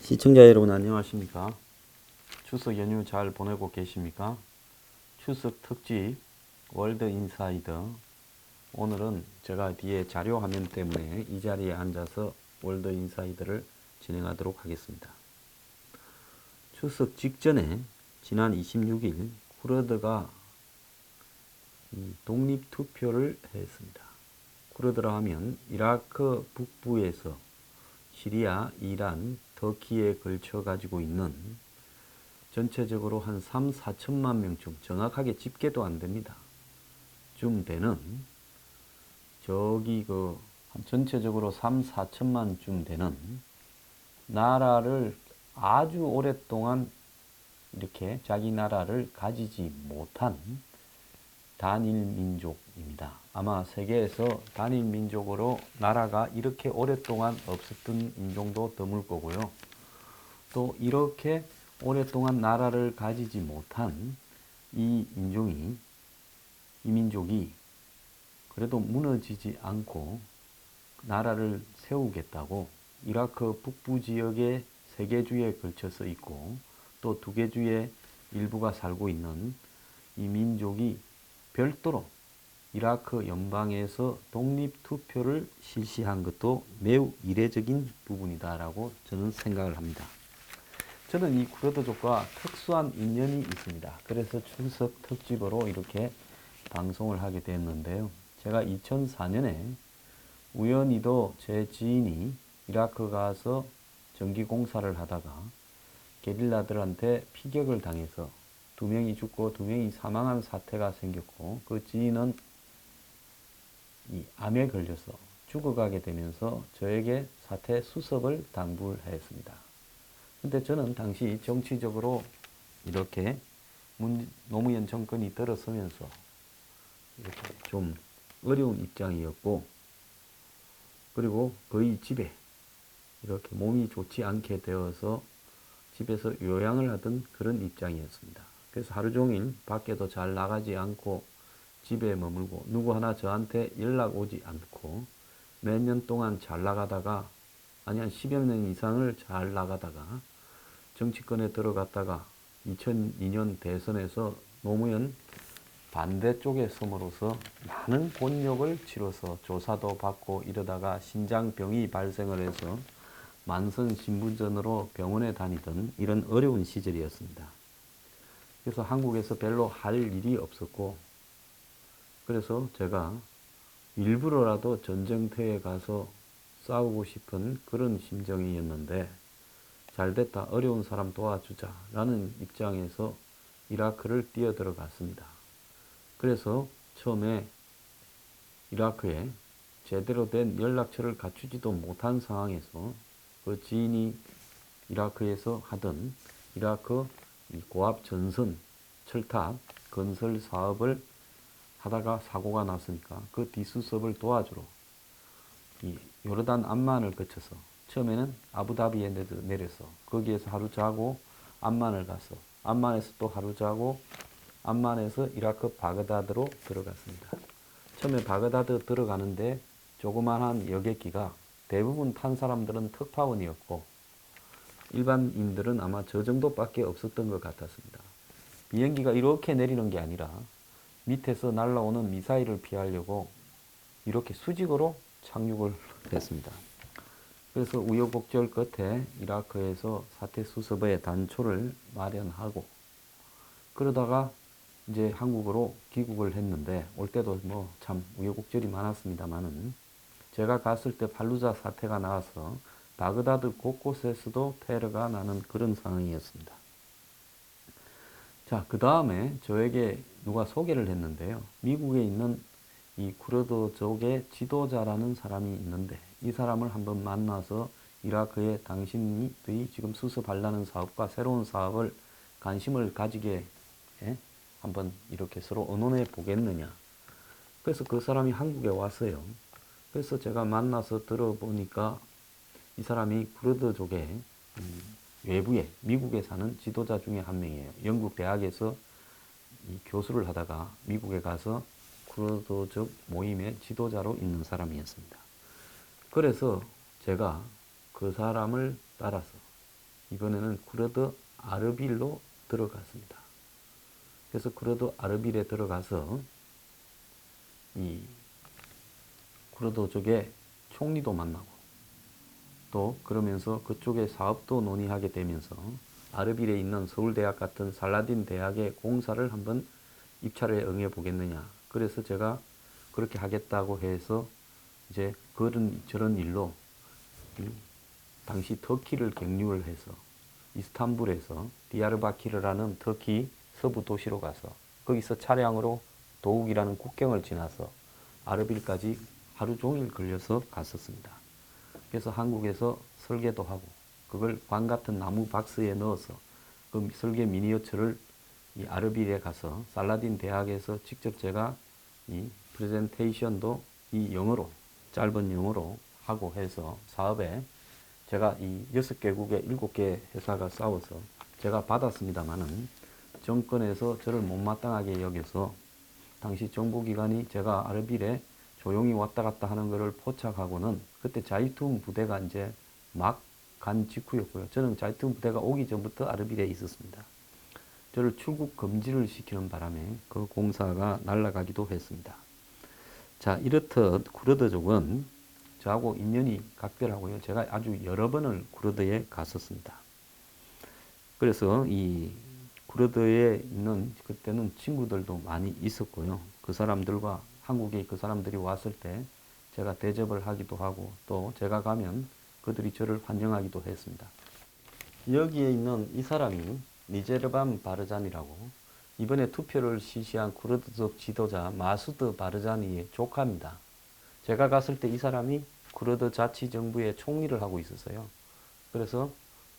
시청자 여러분 안녕하십니까? 추석 연휴 잘 보내고 계십니까? 추석 특집 월드 인사이더. 오늘은 제가 뒤에 자료 화면 때문에 이 자리에 앉아서 월드 인사이더를 진행하도록 하겠습니다. 추석 직전에 지난 26일 쿠르드가 독립투표를 했습니다. 쿠르드라 하면 이라크 북부에서 시리아, 이란, 터키에 걸쳐 가지고 있는 전체적으로 한 3, 4천만 명쯤, 정확하게 집계도 안 됩니다. 좀 되는, 전체적으로 3, 4천만 쯤 되는 나라를 아주 오랫동안 이렇게 자기 나라를 가지지 못한 단일 민족입니다. 아마 세계에서 단일 민족으로 나라가 이렇게 오랫동안 없었던 인종도 드물 거고요. 또 이렇게 오랫동안 나라를 가지지 못한 이 민족이 그래도 무너지지 않고 나라를 세우겠다고 이라크 북부 지역에 3개 주에 걸쳐서 있고 또 2개 주에 일부가 살고 있는 이 민족이 별도로 이라크 연방에서 독립투표를 실시한 것도 매우 이례적인 부분이다라고 저는 생각을 합니다. 저는 이 쿠르드족과 특수한 인연이 있습니다. 그래서 추석 특집으로 이렇게 방송을 하게 됐는데요. 제가 2004년에 우연히도 제 지인이 이라크 가서 전기공사를 하다가 게릴라들한테 피격을 당해서 2명이 죽고 2명이 사망한 사태가 생겼고 그 지인은 이 암에 걸려서 죽어가게 되면서 저에게 사태 수습을 당부를 했습니다. 근데 저는 당시 정치적으로 이렇게 노무현 정권이 들어서면서 이렇게 좀 어려운 입장이었고, 그리고 거의 집에 이렇게 몸이 좋지 않게 되어서 집에서 요양을 하던 그런 입장이었습니다. 그래서 하루 종일 밖에도 잘 나가지 않고 집에 머물고 누구 하나 저한테 연락 오지 않고 몇 년 동안 잘 나가다가 한 10여 년 이상을 잘 나가다가 정치권에 들어갔다가 2002년 대선에서 노무현 반대쪽에 섬으로서 많은 곤욕을 치러서 조사도 받고 이러다가 신장병이 발생을 해서 만성 신부전으로 병원에 다니던 이런 어려운 시절이었습니다. 그래서 한국에서 별로 할 일이 없었고, 그래서 제가 일부러라도 전쟁터에 가서 싸우고 싶은 그런 심정이었는데, 잘됐다, 어려운 사람 도와주자 라는 입장에서 이라크를 뛰어들어갔습니다. 그래서 처음에 이라크에 제대로 된 연락처를 갖추지도 못한 상황에서 그 지인이 이라크에서 하던 이라크 고압 전선 철탑 건설 사업을 하다가 사고가 났으니까 그 뒷수습을 도와주러 이 요르단 암만을 거쳐서 처음에는 아부다비에 내려서 거기에서 하루 자고 암만을 가서 암만에서 또 하루 자고 암만에서 이라크 바그다드로 들어갔습니다. 처음에 바그다드 들어가는데 조그만한 여객기가 대부분 탄 사람들은 특파원이었고 일반인들은 아마 저 정도밖에 없었던 것 같았습니다. 비행기가 이렇게 내리는 게 아니라 밑에서 날아오는 미사일을 피하려고 이렇게 수직으로 착륙을 했습니다. 그래서 우여곡절 끝에 이라크에서 사태 수습의 단초를 마련하고 그러다가 이제 한국으로 귀국을 했는데 올 때도 뭐 참 우여곡절이 많았습니다만은 제가 갔을 때 팔루자 사태가 나와서 바그다드 곳곳에서도 테러가 나는 그런 상황이었습니다. 자, 그 다음에 저에게 누가 소개를 했는데요. 미국에 있는 이 쿠르드족의 지도자라는 사람이 있는데 이 사람을 한번 만나서 이라크에 당신들이 지금 수습하려는 사업과 새로운 사업을 관심을 가지게 한번 이렇게 서로 의논해 보겠느냐. 그래서 그 사람이 한국에 왔어요. 그래서 제가 만나서 들어보니까 이 사람이 쿠르드족의 외부에 미국에 사는 지도자 중에 한 명이에요. 영국 대학에서 이 교수를 하다가 미국에 가서 쿠르드족 모임의 지도자로 있는 사람이었습니다. 그래서 제가 그 사람을 따라서 이번에는 쿠르드 아르빌로 들어갔습니다. 그래서 쿠르드 아르빌에 들어가서 이 쿠르드 쪽의 총리도 만나고 또 그러면서 그쪽의 사업도 논의하게 되면서 아르빌에 있는 서울대학 같은 살라딘 대학의 공사를 한번 입찰에 응해 보겠느냐. 그래서 제가 그렇게 하겠다고 해서 이제 그런 저런 일로 당시 터키를 경유를 해서 이스탄불에서 디야르바키르라는 터키 서부 도시로 가서 거기서 차량으로 도욱이라는 국경을 지나서 아르빌까지 하루 종일 걸려서 갔었습니다. 그래서 한국에서 설계도 하고 그걸 관 같은 나무 박스에 넣어서 그 설계 미니어처를 이 아르빌에 가서 살라딘 대학에서 직접 제가 이 프레젠테이션도 이 영어로 짧은 영어로 하고 해서 사업에 제가 이 6개국에 7개 회사가 싸워서 제가 받았습니다마는 정권에서 저를 못마땅하게 여겨서 당시 정보기관이 제가 아르빌에 조용히 왔다 갔다 하는 것을 포착하고는 그때 자이툰 부대가 이제 막 간 직후였고요. 저는 자이툰 부대가 오기 전부터 아르빌에 있었습니다. 저를 출국 금지를 시키는 바람에 그 공사가 날아가기도 했습니다. 자, 이렇듯 쿠르드족은 저하고 인연이 각별하고요. 제가 아주 여러 번을 쿠르드에 갔었습니다. 그래서 이 쿠르드에 있는 그때는 친구들도 많이 있었고요. 그 사람들과 한국에 그 사람들이 왔을 때 제가 대접을 하기도 하고 또 제가 가면 그들이 저를 환영하기도 했습니다. 여기에 있는 이 사람이 니제르반 바르잔이라고 이번에 투표를 실시한 쿠르드족 지도자 마수드 바르자니의 조카입니다. 제가 갔을 때 이 사람이 쿠르드 자치정부의 총리를 하고 있었어요. 그래서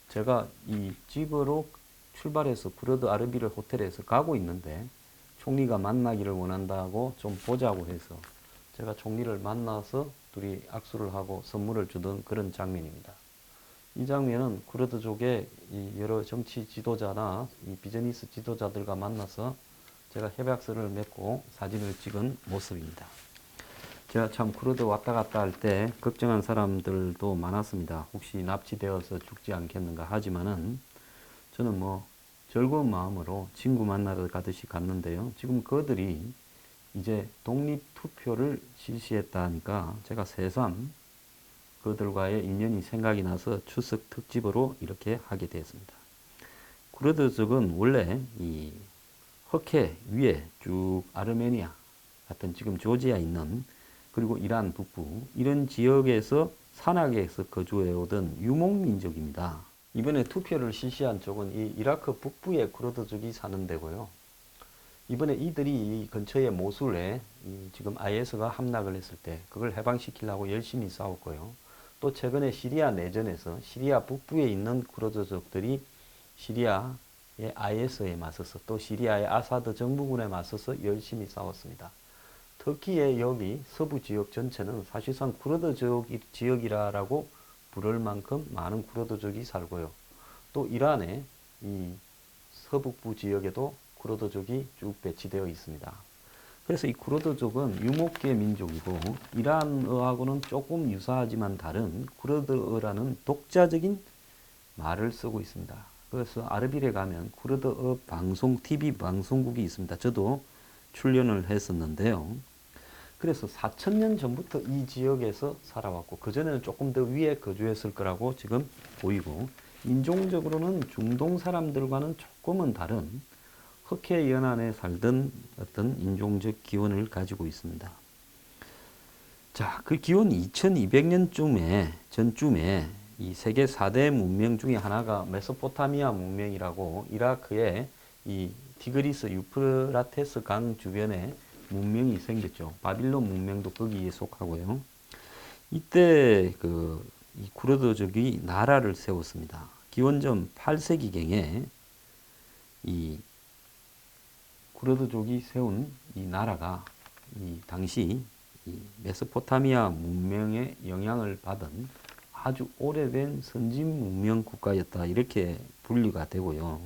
제가 이 집으로 출발해서 쿠르드 아르빌 호텔에서 가고 있는데 총리가 만나기를 원한다고 좀 보자고 해서 제가 총리를 만나서 둘이 악수를 하고 선물을 주던 그런 장면입니다. 이 장면은 쿠르드족의 이 여러 정치 지도자나 이 비즈니스 지도자들과 만나서 제가 협약서를 맺고 사진을 찍은 모습입니다. 제가 참 쿠르드 왔다 갔다 할 때 걱정한 사람들도 많았습니다. 혹시 납치되어서 죽지 않겠는가 하지만은 저는 뭐 즐거운 마음으로 친구 만나러 가듯이 갔는데요. 지금 그들이 이제 독립투표를 실시했다 하니까 제가 새삼 그들과의 인연이 생각이 나서 추석 특집으로 이렇게 하게 되었습니다. 쿠르드족은 원래 이 흑해 위에 쭉 아르메니아 같은 지금 조지아에 있는 그리고 이란 북부 이런 지역에서 산악에서 거주해 오던 유목민족입니다. 이번에 투표를 실시한 쪽은 이 이라크 북부의 쿠르드족이 사는 데고요. 이번에 이들이 이 근처의 모술에 지금 IS가 함락을 했을 때 그걸 해방시키려고 열심히 싸웠고요. 또 최근에 시리아 내전에서 시리아 북부에 있는 쿠르드족들이 시리아의 IS에 맞서서 또 시리아의 아사드 정부군에 맞서서 열심히 싸웠습니다. 터키의 여기 서부 지역 전체는 사실상 쿠르드 지역이라고 부를 만큼 많은 쿠르드족이 살고요. 또 이란의 이 서북부 지역에도 쿠르드족이 쭉 배치되어 있습니다. 그래서 이 쿠르드족은 유목계 민족이고 이란어하고는 조금 유사하지만 다른 쿠르드어라는 독자적인 말을 쓰고 있습니다. 그래서 아르빌에 가면 쿠르드어 방송 TV 방송국이 있습니다. 저도 출연을 했었는데요. 그래서 4,000년 전부터 이 지역에서 살아왔고 그전에는 조금 더 위에 거주했을 거라고 지금 보이고 인종적으로는 중동 사람들과는 조금은 다른 흑해 연안에 살던 어떤 인종적 기원을 가지고 있습니다. 자, 그 기원 2200년 전쯤에 이 세계 4대 문명 중에 하나가 메소포타미아 문명이라고 이라크의 이 티그리스 유프라테스 강 주변에 문명이 생겼죠. 바빌론 문명도 거기에 속하고요. 이때 이 쿠르드족이 나라를 세웠습니다. 기원전 8세기경에 이 쿠르드족이 세운 이 나라가 이 당시 이 메소포타미아 문명의 영향을 받은 아주 오래된 선진 문명 국가였다 이렇게 분류가 되고요.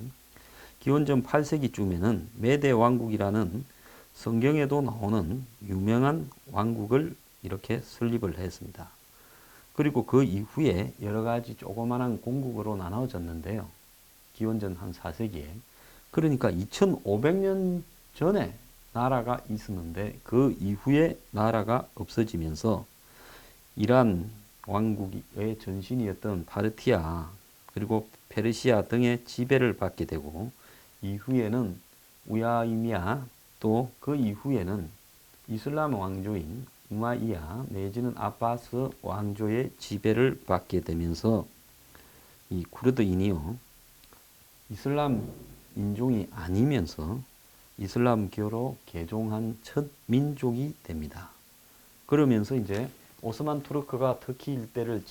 기원전 8세기쯤에는 메데 왕국이라는 성경에도 나오는 유명한 왕국을 이렇게 설립을 했습니다. 그리고 그 이후에 여러 가지 조그마한 공국으로 나눠졌는데요. 기원전 한 4세기에. 그러니까 2500년 전에 나라가 있었는데 그 이후에 나라가 없어지면서 이란 왕국의 전신이었던 파르티아 그리고 페르시아 등의 지배를 받게 되고 이후에는 우야이미야 또 그 이후에는 이슬람 왕조인 우마이야 내지는 아바스 왕조의 지배를 받게 되면서 이 쿠르드인이요 이슬람 인종이 아니면서 이슬람교로 개종한 첫 민족이 됩니다. 그러면서 이제 오스만 투르크가 터키 일대를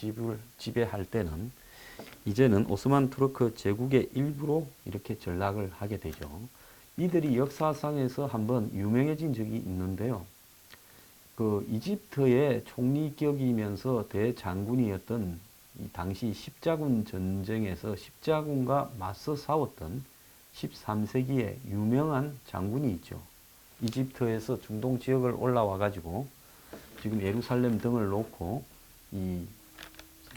지배할 때는 이제는 오스만 투르크 제국의 일부로 이렇게 전락을 하게 되죠. 이들이 역사상에서 한번 유명해진 적이 있는데요. 그 이집트의 총리격이면서 대장군이었던 이 당시 십자군 전쟁에서 십자군과 맞서 싸웠던 13세기의 유명한 장군이 있죠. 이집트에서 중동 지역을 올라와 가지고 지금 예루살렘 등을 놓고 이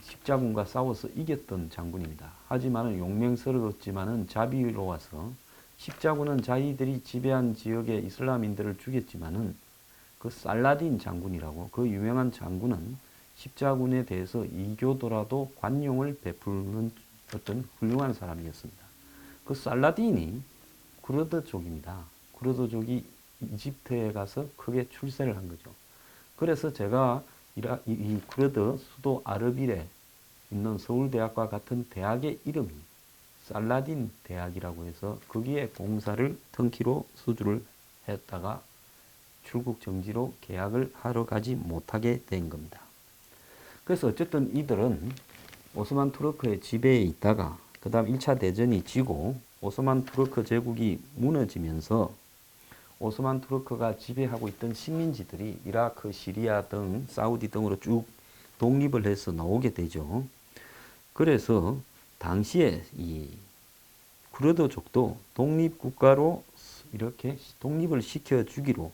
십자군과 싸워서 이겼던 장군입니다. 하지만 용맹스러웠지만 자비로워서 십자군은 자기들이 지배한 지역의 이슬람인들을 죽였지만은 그 살라딘 장군이라고 그 유명한 장군은 십자군에 대해서 이교도라도 관용을 베푸는 어떤 훌륭한 사람이었습니다. 그 살라딘이 쿠르드족입니다. 쿠르드족이 이집트에 가서 크게 출세를 한 거죠. 그래서 제가 이 쿠르드 수도 아르빌에 있는 서울대학과 같은 대학의 이름이 살라딘 대학이라고 해서 거기에 공사를 턴키로 수주를 했다가 출국 정지로 계약을 하러 가지 못하게 된 겁니다. 그래서 어쨌든 이들은 오스만 투르크의 지배에 있다가 그 다음 1차 대전이 지고 오스만 투르크 제국이 무너지면서 오스만 투르크가 지배하고 있던 식민지들이 이라크, 시리아 등 사우디 등으로 쭉 독립을 해서 나오게 되죠. 그래서 당시에 이 쿠르드족도 독립국가로 이렇게 독립을 시켜주기로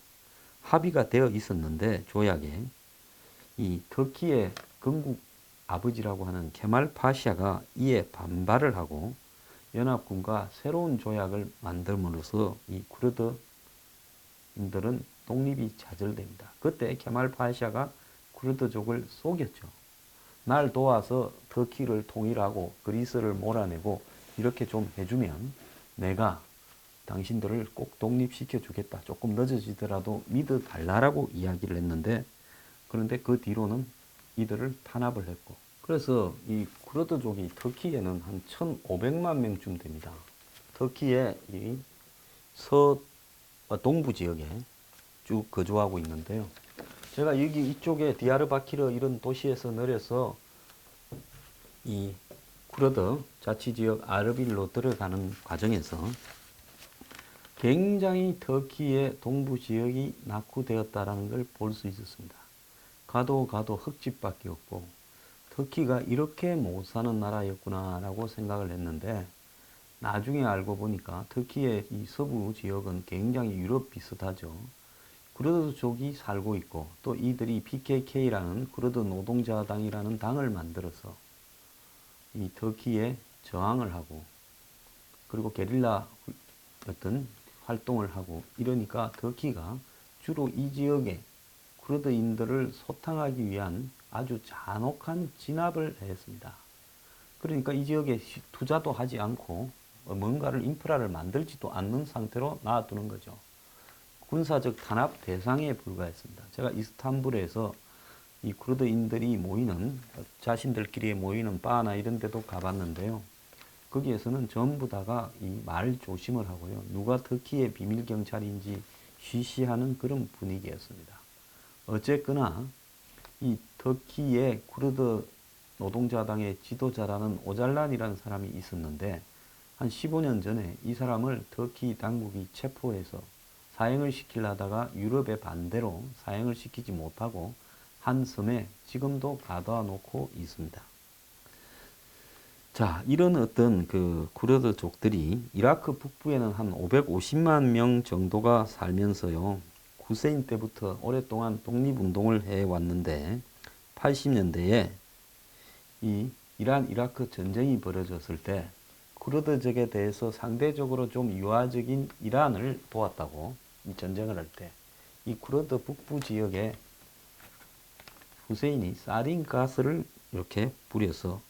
합의가 되어 있었는데 조약에 이 터키의 건국 아버지라고 하는 케말 파샤가 이에 반발을 하고 연합군과 새로운 조약을 만들므로써 이 쿠르드인들은 독립이 좌절됩니다. 그때 케말 파샤가 쿠르드족을 속였죠. 날 도와서 터키를 통일하고 그리스를 몰아내고 이렇게 좀 해주면 내가 당신들을 꼭 독립시켜 주겠다. 조금 늦어지더라도 믿어달라고 이야기를 했는데 그런데 그 뒤로는 이들을 탄압을 했고 그래서 이 쿠르드족이 터키에는 한 1,500만 명쯤 됩니다. 터키의 이 동부 지역에 쭉 거주하고 있는데요. 제가 여기 이쪽에 디야르바키르 이런 도시에서 내려서 이 쿠르드 자치지역 아르빌로 들어가는 과정에서 굉장히 터키의 동부 지역이 낙후되었다는 걸 볼 수 있었습니다. 가도 흙집밖에 없고 터키가 이렇게 못 사는 나라였구나라고 생각을 했는데 나중에 알고 보니까 터키의 이 서부 지역은 굉장히 유럽 비슷하죠. 쿠르드족이 살고 있고 또 이들이 PKK라는 쿠르드 노동자당이라는 당을 만들어서 이 터키에 저항을 하고 그리고 게릴라 어떤 활동을 하고 이러니까 터키가 주로 이 지역에 쿠르드인들을 소탕하기 위한 아주 잔혹한 진압을 했습니다. 그러니까 이 지역에 투자도 하지 않고 뭔가를 인프라를 만들지도 않는 상태로 놔두는 거죠. 군사적 탄압 대상에 불과했습니다. 제가 이스탄불에서 이 쿠르드인들이 모이는 자신들끼리 모이는 바나 이런 데도 가봤는데요. 거기에서는 전부 다가 이 말 조심을 하고요. 누가 터키의 비밀 경찰인지 쉬쉬하는 그런 분위기였습니다. 어쨌거나 이 터키의 쿠르드 노동자당의 지도자라는 오잘란이라는 사람이 있었는데 한 15년 전에 이 사람을 터키 당국이 체포해서 사형을 시키려다가 유럽의 반대로 사형을 시키지 못하고 한 섬에 지금도 가둬 놓고 있습니다. 자, 이런 어떤 그 쿠르드족들이 이라크 북부에는 한 550만 명 정도가 살면서요. 후세인 때부터 오랫동안 독립운동을 해왔는데 80년대에 이 이란 이라크 전쟁이 벌어졌을 때 쿠르드족에 대해서 상대적으로 좀 유화적인 이란을 도왔다고, 이 전쟁을 할 때 이 쿠르드 북부 지역에 후세인이 사린 가스를 이렇게 뿌려서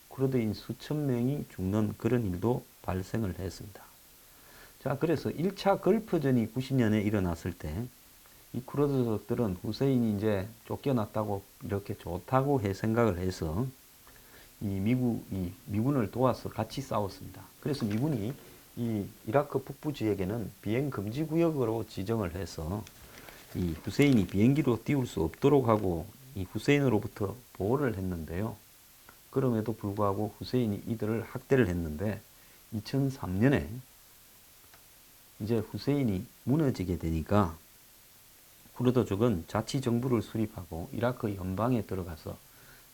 쿠르드인 수천 명이 죽는 그런 일도 발생을 했습니다. 자, 그래서 1차 걸프전이 90년에 일어났을 때 이 쿠르드족들은 후세인이 이제 쫓겨났다고 이렇게 좋다고 생각을 해서 이 미군을 도와서 같이 싸웠습니다. 그래서 미군이 이 이라크 북부 지역에는 비행 금지 구역으로 지정을 해서 이 후세인이 비행기로 띄울 수 없도록 하고 이 후세인으로부터 보호를 했는데요. 그럼에도 불구하고 후세인이 이들을 학대를 했는데 2003년에 이제 후세인이 무너지게 되니까 쿠르드족은 자치정부를 수립하고 이라크 연방에 들어가서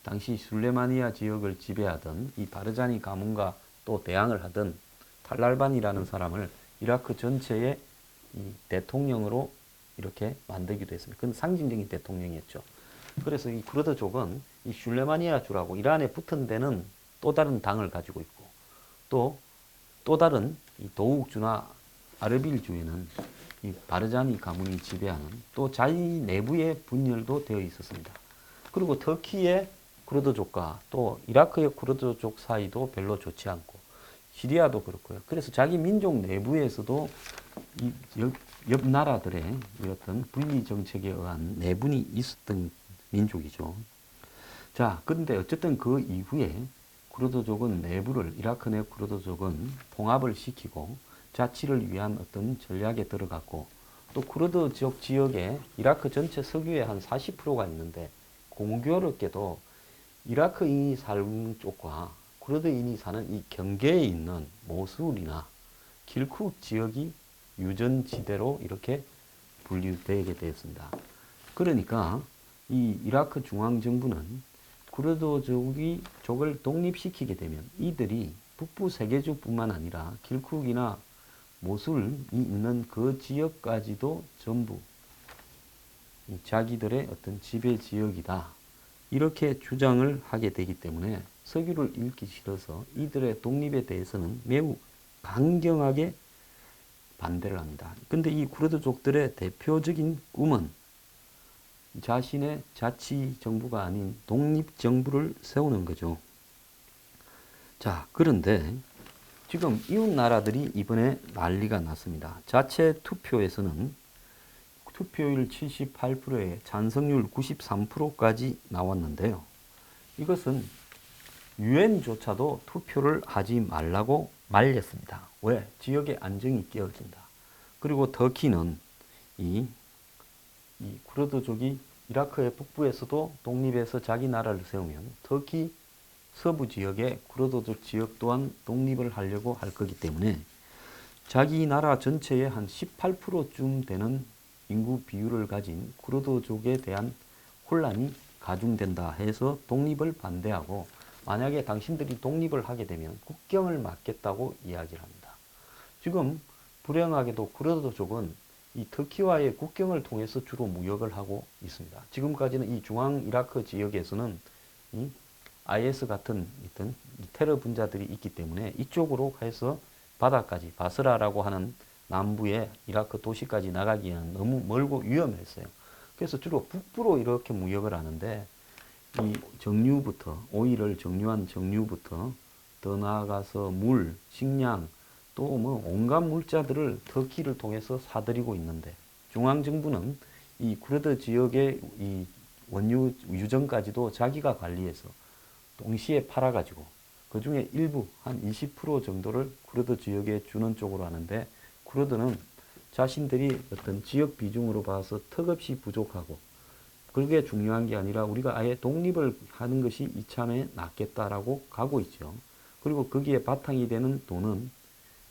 당시 술레마니아 지역을 지배하던 이 바르자니 가문과 또 대항을 하던 탈랄반이라는 사람을 이라크 전체의 이 대통령으로 이렇게 만들기도 했습니다. 그건 상징적인 대통령이었죠. 그래서 이 쿠르드족은 이 슐레마니아주라고 이란에 붙은 데는 또 다른 당을 가지고 있고 또 다른 이 도욱주나 아르빌주에는 이 바르자니 가문이 지배하는 또 자기 내부의 분열도 되어 있었습니다. 그리고 터키의 쿠르드족과 또 이라크의 쿠르드족 사이도 별로 좋지 않고 시리아도 그렇고요. 그래서 자기 민족 내부에서도 이 옆 나라들의 어떤 분리 정책에 의한 내분이 있었던 민족이죠. 자, 근데 어쨌든 그 이후에 쿠르드족은 내부를, 이라크 내 쿠르드족은 통합을 시키고 자치를 위한 어떤 전략에 들어갔고, 또 쿠르드족 지역에 이라크 전체 석유의 한 40%가 있는데 공교롭게도 이라크인이 사는 쪽과 쿠르드인이 사는 이 경계에 있는 모술이나 kirkuk 지역이 유전지대로 이렇게 분류되게 되었습니다. 그러니까 이 이라크 중앙정부는 쿠르드족을 독립시키게 되면 이들이 북부 세계주뿐만 아니라 kirkuk이나 모술이 있는 그 지역까지도 전부 자기들의 어떤 지배 지역이다, 이렇게 주장을 하게 되기 때문에 석유를 잃기 싫어서 이들의 독립에 대해서는 매우 강경하게 반대를 합니다. 근데 이 쿠르드족들의 대표적인 꿈은 자신의 자치 정부가 아닌 독립 정부를 세우는 거죠. 자, 그런데 지금 이웃 나라들이 이번에 난리가 났습니다. 자체 투표에서는 투표율 78%에 찬성률 93%까지 나왔는데요. 이것은 유엔조차도 투표를 하지 말라고 말렸습니다. 왜? 지역의 안정이 깨어진다. 그리고 터키는 이 쿠르드족이 이라크의 북부에서도 독립해서 자기 나라를 세우면 터키 서부 지역의 쿠르드족 지역 또한 독립을 하려고 할 거기 때문에 자기 나라 전체의 한 18%쯤 되는 인구 비율을 가진 쿠르드족에 대한 혼란이 가중된다 해서 독립을 반대하고, 만약에 당신들이 독립을 하게 되면 국경을 막겠다고 이야기를 합니다. 지금 불행하게도 쿠르드족은 이 터키와의 국경을 통해서 주로 무역을 하고 있습니다. 지금까지는 이 중앙 이라크 지역에서는 이 IS 같은 어떤 테러 분자들이 있기 때문에 이쪽으로 해서 바다까지, 바스라라고 하는 남부의 이라크 도시까지 나가기에는 너무 멀고 위험했어요. 그래서 주로 북부로 이렇게 무역을 하는데, 이 정유부터, 오일을 정유한 정유부터 더 나아가서 물, 식량, 또 뭐 온갖 물자들을 터키를 통해서 사들이고 있는데, 중앙정부는 이 쿠르드 지역의 이 원유 유정까지도 자기가 관리해서 동시에 팔아가지고 그 중에 일부 한 20% 정도를 쿠르드 지역에 주는 쪽으로 하는데, 쿠르드는 자신들이 어떤 지역 비중으로 봐서 턱없이 부족하고 그게 중요한 게 아니라 우리가 아예 독립을 하는 것이 이참에 낫겠다라고 가고 있죠. 그리고 거기에 바탕이 되는 돈은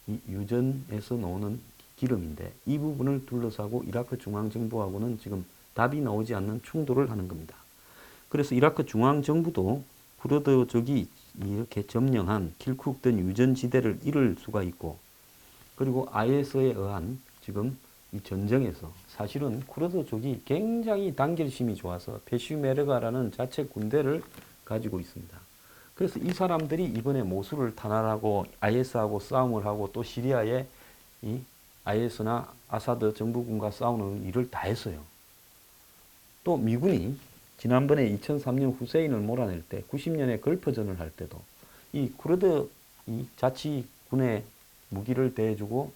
이 유전에서 나오는 기름인데, 이 부분을 둘러싸고 이라크 중앙정부하고는 지금 답이 나오지 않는 충돌을 하는 겁니다. 그래서 이라크 중앙정부도 쿠르드족이 이렇게 점령한 kirkuk 등 유전지대를 잃을 수가 있고, 그리고 IS에 의한 지금 이 전쟁에서 사실은 쿠르드족이 굉장히 단결심이 좋아서 페슈메르가라는 자체 군대를 가지고 있습니다. 그래서 이 사람들이 이번에 모술을 탄압하고 IS하고 싸움을 하고 또 시리아에 이 IS나 아사드 정부군과 싸우는 일을 다 했어요. 또 미군이 지난번에 2003년 후세인을 몰아낼 때 90년에 걸프전을 할 때도 이 쿠르드 이 자치군에 무기를 대주고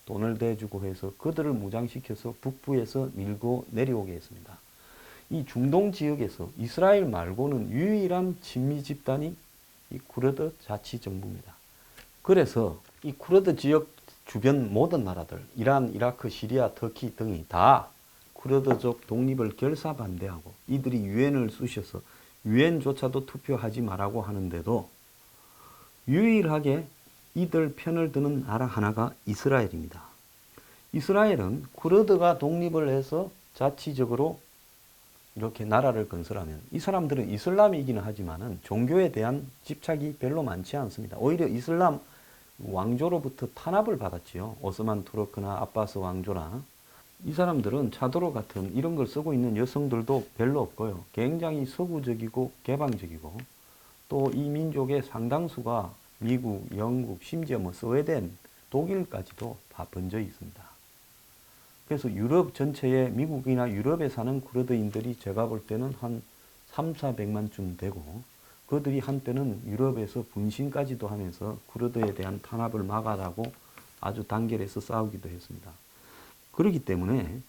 돈을 대주고 해서 그들을 무장시켜서 북부에서 밀고 내려오게 했습니다. 이 중동 지역에서 이스라엘 말고는 유일한 친미 집단이 이 쿠르드 자치정부입니다. 그래서 이 쿠르드 지역 주변 모든 나라들, 이란, 이라크, 시리아, 터키 등이 다 쿠르드족 독립을 결사 반대하고 이들이 유엔을 쑤셔서 유엔조차도 투표하지 말라고 하는데도 유일하게 이들 편을 드는 나라 하나가 이스라엘입니다. 이스라엘은 쿠르드가 독립을 해서 자치적으로 이렇게 나라를 건설하면 이 사람들은 이슬람이기는 하지만은 종교에 대한 집착이 별로 많지 않습니다. 오히려 이슬람 왕조로부터 탄압을 받았지요. 오스만 투르크나 아바스 왕조나. 이 사람들은 차도로 같은 이런 걸 쓰고 있는 여성들도 별로 없고요. 굉장히 서구적이고 개방적이고 또 이 민족의 상당수가 미국, 영국, 심지어 뭐 스웨덴, 독일까지도 다 번져 있습니다. 그래서 유럽 전체에 미국이나 유럽에 사는 쿠르드인들이 제가 볼 때는 한 3, 400만쯤 되고 그들이 한때는 유럽에서 분신까지도 하면서 쿠르드에 대한 탄압을 막아라고 아주 단결해서 싸우기도 했습니다. 그렇기 때문에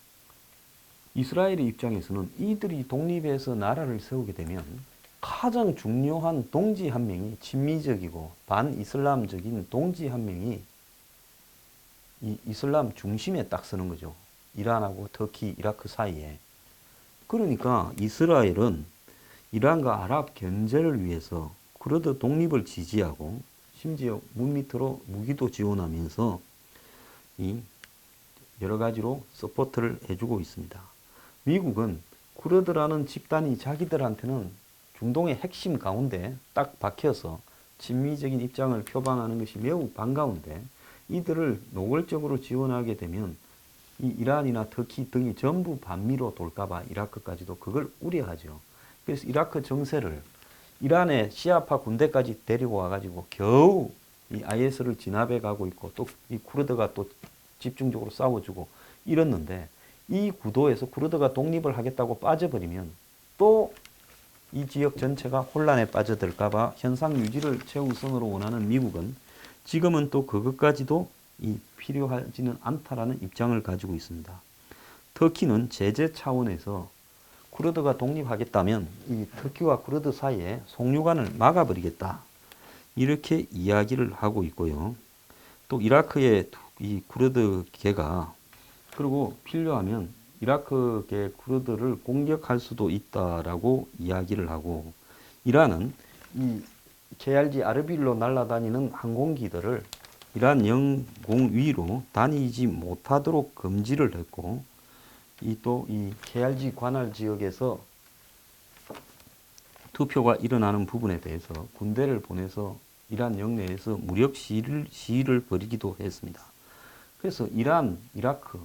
이스라엘의 입장에서는 이들이 독립해서 나라를 세우게 되면 가장 중요한 동지 한 명이 친미적이고 반이슬람적인 동지 한 명이 이 이슬람 중심에 딱 서는 거죠. 이란하고 터키, 이라크 사이에. 그러니까 이스라엘은 이란과 아랍 견제를 위해서 쿠르드 독립을 지지하고 심지어 물밑으로 무기도 지원하면서 이 여러 가지로 서포트를 해주고 있습니다. 미국은 쿠르드라는 집단이 자기들한테는 중동의 핵심 가운데 딱 박혀서 친미적인 입장을 표방하는 것이 매우 반가운데 이들을 노골적으로 지원하게 되면 이 이란이나 터키 등이 전부 반미로 돌까봐 이라크까지도 그걸 우려하죠. 그래서 이라크 정세를 이란의 시아파 군대까지 데리고 와가지고 겨우 이 IS를 진압해 가고 있고 또 이 쿠르드가 또 집중적으로 싸워주고 이랬는데 이 구도에서 쿠르드가 독립을 하겠다고 빠져버리면 또 이 지역 전체가 혼란에 빠져들까봐 현상 유지를 최우선으로 원하는 미국은 지금은 또 그것까지도 필요하지는 않다라는 입장을 가지고 있습니다. 터키는 제재 차원에서 쿠르드가 독립하겠다면 이 터키와 쿠르드 사이에 송유관을 막아버리겠다. 이렇게 이야기를 하고 있고요. 또 이라크의 이 쿠르드계가 그리고 필요하면 이라크계 쿠르드를 공격할 수도 있다라고 이야기를 하고 이란은 이 KRG 아르빌로 날아다니는 항공기들을 이란 영공 위로 다니지 못하도록 금지를 했고 이 KRG 관할 지역에서 투표가 일어나는 부분에 대해서 군대를 보내서 이란 영내에서 무력 시위를 벌이기도 했습니다. 그래서 이란, 이라크,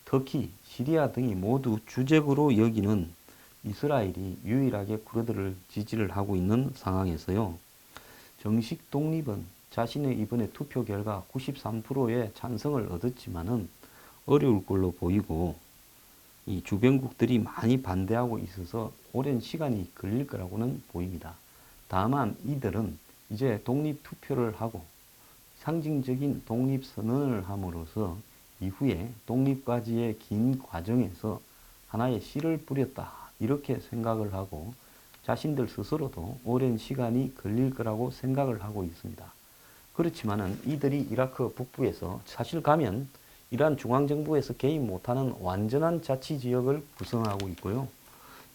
터키, 시리아 등이 모두 주적으로 여기는 이스라엘이 유일하게 쿠르드를 지지를 하고 있는 상황에서요. 정식 독립은 자신의 이번에 투표 결과 93%의 찬성을 얻었지만은 어려울 걸로 보이고 이 주변국들이 많이 반대하고 있어서 오랜 시간이 걸릴 거라고는 보입니다. 다만 이들은 이제 독립 투표를 하고 상징적인 독립 선언을 함으로써 이후에 독립까지의 긴 과정에서 하나의 씨를 뿌렸다 이렇게 생각을 하고 자신들 스스로도 오랜 시간이 걸릴 거라고 생각을 하고 있습니다. 그렇지만은 이들이 이라크 북부에서 사실 가면 이란 중앙정부에서 개입 못하는 완전한 자치지역을 구성하고 있고요.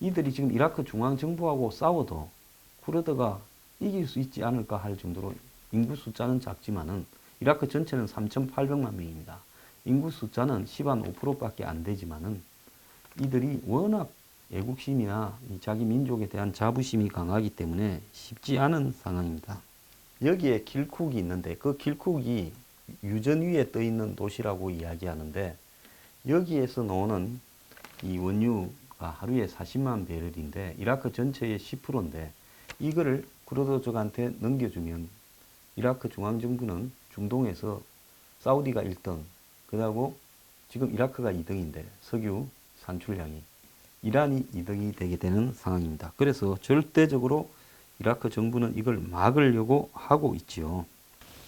이들이 지금 이라크 중앙정부하고 싸워도 쿠르드가 이길 수 있지 않을까 할 정도로 인구 숫자는 작지만은 이라크 전체는 3,800만 명입니다. 인구 숫자는 10한 5%밖에 안 되지만은 이들이 워낙 애국심이나 자기 민족에 대한 자부심이 강하기 때문에 쉽지 않은 상황입니다. 여기에 길쿡이 있는데 그 길쿡이 유전 위에 떠 있는 도시라고 이야기하는데 여기에서 나오는 이 원유가 하루에 40만 베럴인데 이라크 전체의 10%인데 이거를 쿠르드족한테 넘겨주면 이라크 중앙정부는 중동에서 사우디가 1등, 그리고 지금 이라크가 2등인데 석유 산출량이 이란이 2등이 되게 되는 상황입니다. 그래서 절대적으로 이라크 정부는 이걸 막으려고 하고 있지요.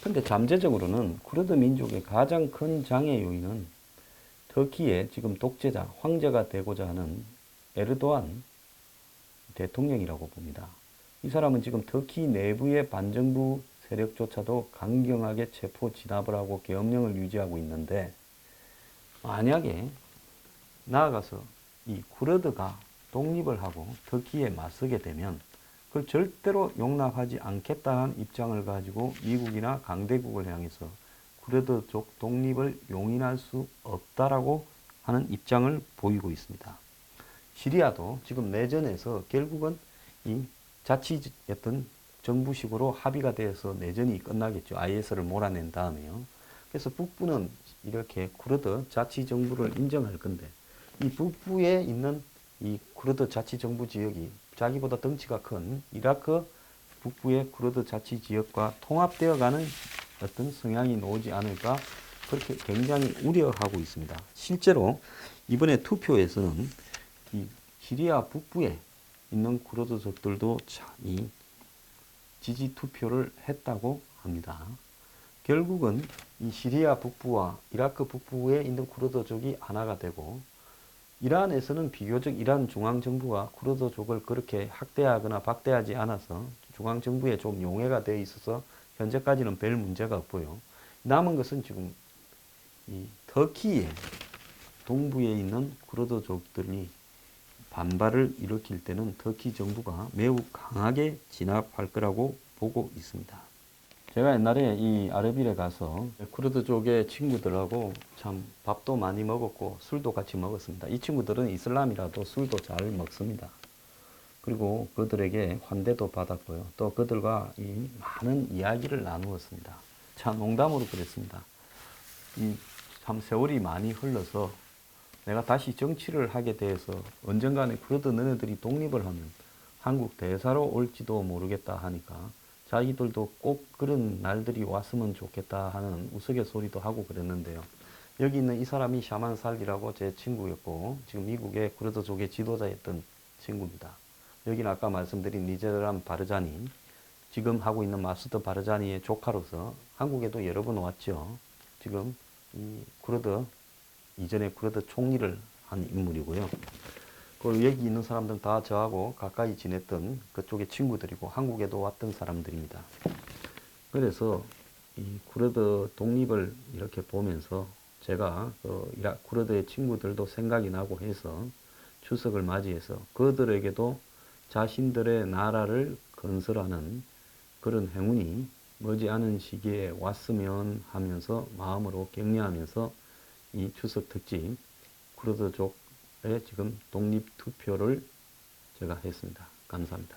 근데 잠재적으로는 쿠르드 민족의 가장 큰 장애 요인은 터키의 지금 독재자, 황제가 되고자 하는 에르도안 대통령이라고 봅니다. 이 사람은 지금 터키 내부의 반정부 세력조차도 강경하게 체포 진압을 하고 계엄령을 유지하고 있는데, 만약에 나아가서 이 쿠르드가 독립을 하고 터키에 맞서게 되면 그걸 절대로 용납하지 않겠다는 입장을 가지고 미국이나 강대국을 향해서 쿠르드족 독립을 용인할 수 없다라고 하는 입장을 보이고 있습니다. 시리아도 지금 내전에서 결국은 이 자치였던 정부식으로 합의가 되어서 내전이 끝나겠죠. IS를 몰아낸 다음에요. 그래서 북부는 이렇게 쿠르드 자치정부를 인정할 건데, 이 북부에 있는 이 쿠르드 자치정부 지역이 자기보다 덩치가 큰 이라크 북부의 쿠르드 자치지역과 통합되어가는 어떤 성향이 나오지 않을까, 그렇게 굉장히 우려하고 있습니다. 실제로 이번에 투표에서는 이 시리아 북부에 있는 쿠르드족들도 이 지지 투표를 했다고 합니다. 결국은 이 시리아 북부와 이라크 북부에 있는 쿠르드족이 하나가 되고, 이란에서는 비교적 이란 중앙정부가 쿠르드족을 그렇게 학대하거나 박대하지 않아서 중앙정부에 좀 용해가 되어 있어서 현재까지는 별 문제가 없고요. 남은 것은 지금 이 터키의 동부에 있는 쿠르드족들이 반발을 일으킬 때는 터키 정부가 매우 강하게 진압할 거라고 보고 있습니다. 제가 옛날에 이 아르빌에 가서 쿠르드족의 친구들하고 참 밥도 많이 먹었고 술도 같이 먹었습니다. 이 친구들은 이슬람이라도 술도 잘 먹습니다. 그리고 그들에게 환대도 받았고요. 또 그들과 이 많은 이야기를 나누었습니다. 참 농담으로 그랬습니다. 참 세월이 많이 흘러서 내가 다시 정치를 하게 돼서 언젠가는 쿠르드 너네들이 독립을 하면 한국 대사로 올지도 모르겠다 하니까 자기들도 꼭 그런 날들이 왔으면 좋겠다 하는 우스갯소리도 하고 그랬는데요. 여기 있는 이 사람이 샤만 살기라고 제 친구였고 지금 미국의 쿠르드족의 지도자였던 친구입니다. 여기는 아까 말씀드린 니제람 바르자니, 지금 하고 있는 마수드 바르자니의 조카로서 한국에도 여러 번 왔죠. 지금 이 쿠르드, 이전에 쿠르드 총리를 한 인물이고요. 그 여기 있는 사람들은 다 저하고 가까이 지냈던 그쪽의 친구들이고 한국에도 왔던 사람들입니다. 그래서 이 쿠르드 독립을 이렇게 보면서 제가 쿠르드의 친구들도 생각이 나고 해서 추석을 맞이해서 그들에게도 자신들의 나라를 건설하는 그런 행운이 머지않은 시기에 왔으면 하면서 마음으로 격려하면서 이 추석 특집 쿠르드족의 지금 독립투표를 제가 했습니다. 감사합니다.